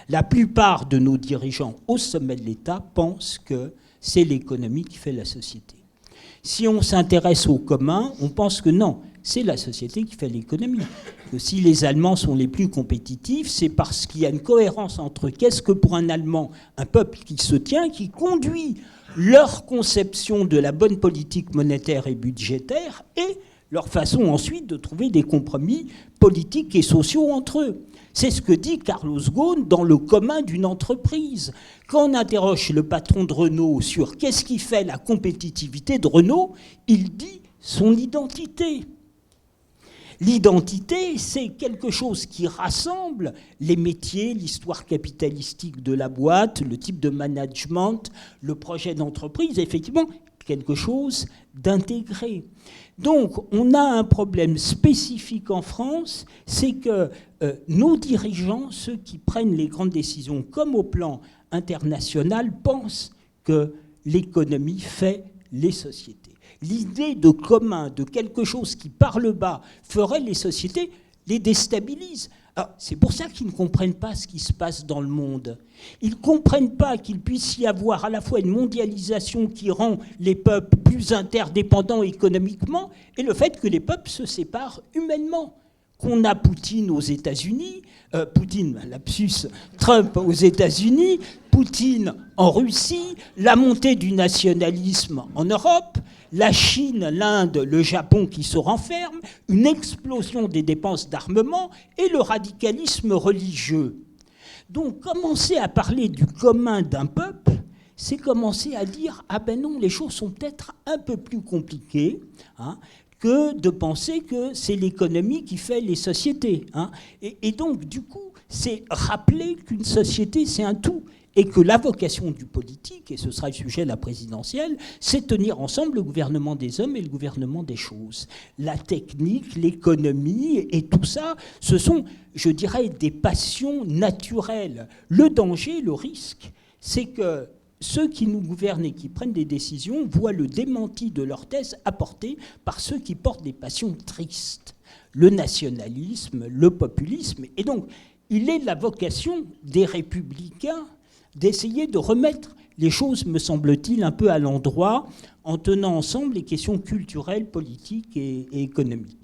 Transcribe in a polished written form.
La plupart de nos dirigeants au sommet de l'État pensent que c'est l'économie qui fait la société. Si on s'intéresse au commun, on pense que non, c'est la société qui fait l'économie. Que si les Allemands sont les plus compétitifs, c'est parce qu'il y a une cohérence entre qu'est-ce que pour un Allemand, un peuple qui se tient, qui conduit leur conception de la bonne politique monétaire et budgétaire et leur façon ensuite de trouver des compromis politiques et sociaux entre eux. C'est ce que dit Carlos Ghosn dans Le commun d'une entreprise. Quand on interroge le patron de Renault sur qu'est-ce qui fait la compétitivité de Renault, il dit son identité. L'identité, c'est quelque chose qui rassemble les métiers, l'histoire capitalistique de la boîte, le type de management, le projet d'entreprise, effectivement, quelque chose d'intégré. Donc, on a un problème spécifique en France, c'est que nos dirigeants, ceux qui prennent les grandes décisions, comme au plan international, pensent que l'économie fait les sociétés. L'idée de commun, de quelque chose qui, par le bas, ferait les sociétés, les déstabilise. Alors, c'est pour ça qu'ils ne comprennent pas ce qui se passe dans le monde. Ils ne comprennent pas qu'il puisse y avoir à la fois une mondialisation qui rend les peuples plus interdépendants économiquement et le fait que les peuples se séparent humainement. Qu'on a Poutine aux États-Unis, Trump aux États-Unis, Poutine en Russie, la montée du nationalisme en Europe, la Chine, l'Inde, le Japon qui se renferment, une explosion des dépenses d'armement et le radicalisme religieux. Donc commencer à parler du commun d'un peuple, c'est commencer à dire « Ah ben non, les choses sont peut-être un peu plus compliquées que de penser que c'est l'économie qui fait les sociétés. » Et donc, du coup, c'est rappeler qu'une société, c'est un tout. Et que la vocation du politique, et ce sera le sujet de la présidentielle, c'est tenir ensemble le gouvernement des hommes et le gouvernement des choses. La technique, l'économie et tout ça, ce sont, je dirais, des passions naturelles. Le danger, le risque, c'est que ceux qui nous gouvernent et qui prennent des décisions voient le démenti de leur thèse apporté par ceux qui portent des passions tristes. Le nationalisme, le populisme. Et donc, il est la vocation des républicains d'essayer de remettre les choses, me semble-t-il, un peu à l'endroit, en tenant ensemble les questions culturelles, politiques et économiques.